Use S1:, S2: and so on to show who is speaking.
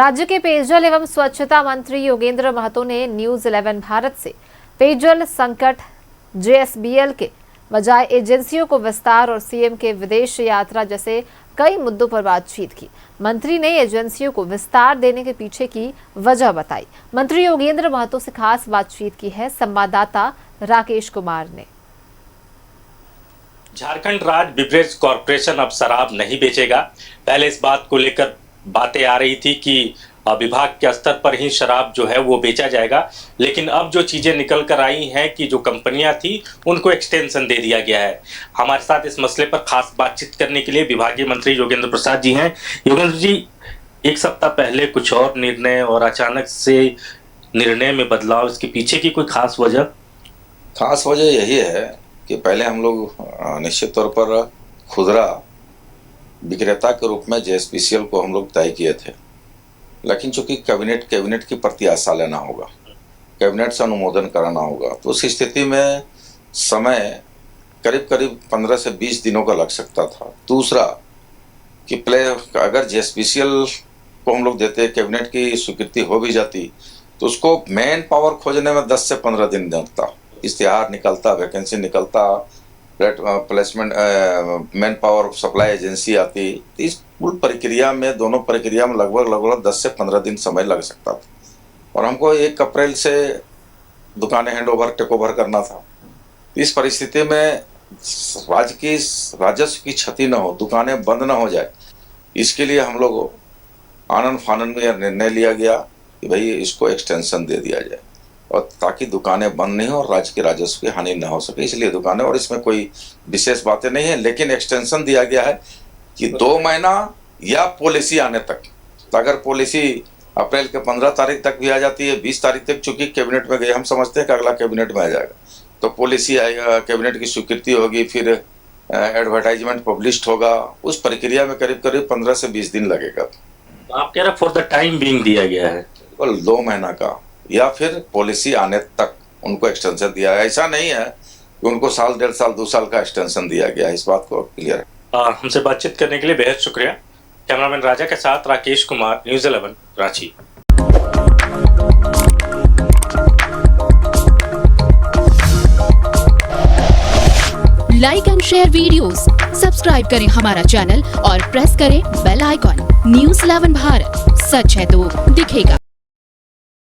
S1: राज्य के पेयजल एवं स्वच्छता मंत्री योगेंद्र महतो ने न्यूज 11 भारत से पेयजल संकट जेएसबीएल के बजाय एजेंसियों को विस्तार और सीएम के विदेश यात्रा जैसे कई मुद्दों पर बातचीत की। मंत्री ने एजेंसियों को विस्तार देने के पीछे की वजह बताई। मंत्री योगेंद्र महतो से खास बातचीत की है संवाददाता राकेश कुमार ने।
S2: झारखंड राज्य बिवरेज कॉरपोरेशन अब शराब नहीं बेचेगा। पहले इस बात को लेकर बातें आ रही थी कि विभाग के स्तर पर ही शराब जो है वो बेचा जाएगा, लेकिन अब जो चीजें निकल कर आई हैं कि जो कंपनियां थी उनको एक्सटेंशन दे दिया गया है। हमारे साथ इस मसले पर खास बातचीत करने के लिए विभागीय मंत्री योगेंद्र प्रसाद जी हैं। योगेंद्र जी, एक सप्ताह पहले कुछ और निर्णय और अचानक से निर्णय में बदलाव, इसके पीछे की कोई खास वजह?
S3: खास वजह यही है कि पहले हम लोग निश्चित तौर पर खुदरा विक्रेता के रूप में जेएसपीसीएल को हम लोग तय किए थे, लेकिन चूंकि कैबिनेट की प्रति आशा लेना होगा, कैबिनेट से अनुमोदन कराना होगा, तो उस स्थिति में समय करीब 15 से 20 दिनों का लग सकता था। दूसरा कि अगर जेएसपीसीएल को हम लोग देते, कैबिनेट की स्वीकृति हो भी जाती, तो उसको मैन पावर खोजने में 10 से 15 दिन लगता। इश्तिहार निकलता, वैकेंसी निकलता, placement, man power supply agency आती। इस पूरी प्रक्रिया में, दोनों प्रक्रिया में लगभग 10 से 15 दिन समय लग सकता था, और हमको 1 अप्रैल से दुकानें टेक ओवर करना था। इस परिस्थिति में राजस्व की क्षति न हो, दुकानें बंद न हो जाए, इसके लिए हम लोग आनन फानन में यह निर्णय लिया गया कि भाई इसको एक्सटेंशन दे दिया जाए, और ताकि दुकानें बंद नहीं हो और राज्य के राजस्व की हानि न हो सके, इसलिए दुकानें, और इसमें कोई विशेष बातें नहीं है, लेकिन एक्सटेंशन दिया गया है कि 2 महीना या पॉलिसी आने तक। तो अगर पॉलिसी अप्रैल के 15 तारीख तक भी आ जाती है, 20 तारीख तक चूंकि कैबिनेट में गई, हम समझते हैं कि अगला कैबिनेट में आ जाएगा, तो पॉलिसी आएगा, कैबिनेट की स्वीकृति होगी, फिर एडवर्टाइजमेंट पब्लिश होगा, उस प्रक्रिया में करीब 15 से 20 दिन लगेगा।
S2: आप कह रहे फॉर द टाइम बीइंग दिया गया है,
S3: केवल 2 महीना का, या फिर पॉलिसी आने तक उनको एक्सटेंशन दिया है। ऐसा नहीं है कि उनको साल, 1.5 साल, 2 साल का एक्सटेंशन दिया गया है। इस बात को क्लियर है।
S2: हमसे बातचीत करने के लिए बेहद शुक्रिया। कैमरामैन राजा के साथ Rakesh Kumar, news 11 Ranchi.
S4: Like and share videos, subscribe करें हमारा चैनल और प्रेस करें बेल आइकॉन। न्यूज़ 11 भारत, सच है तो दिखेगा।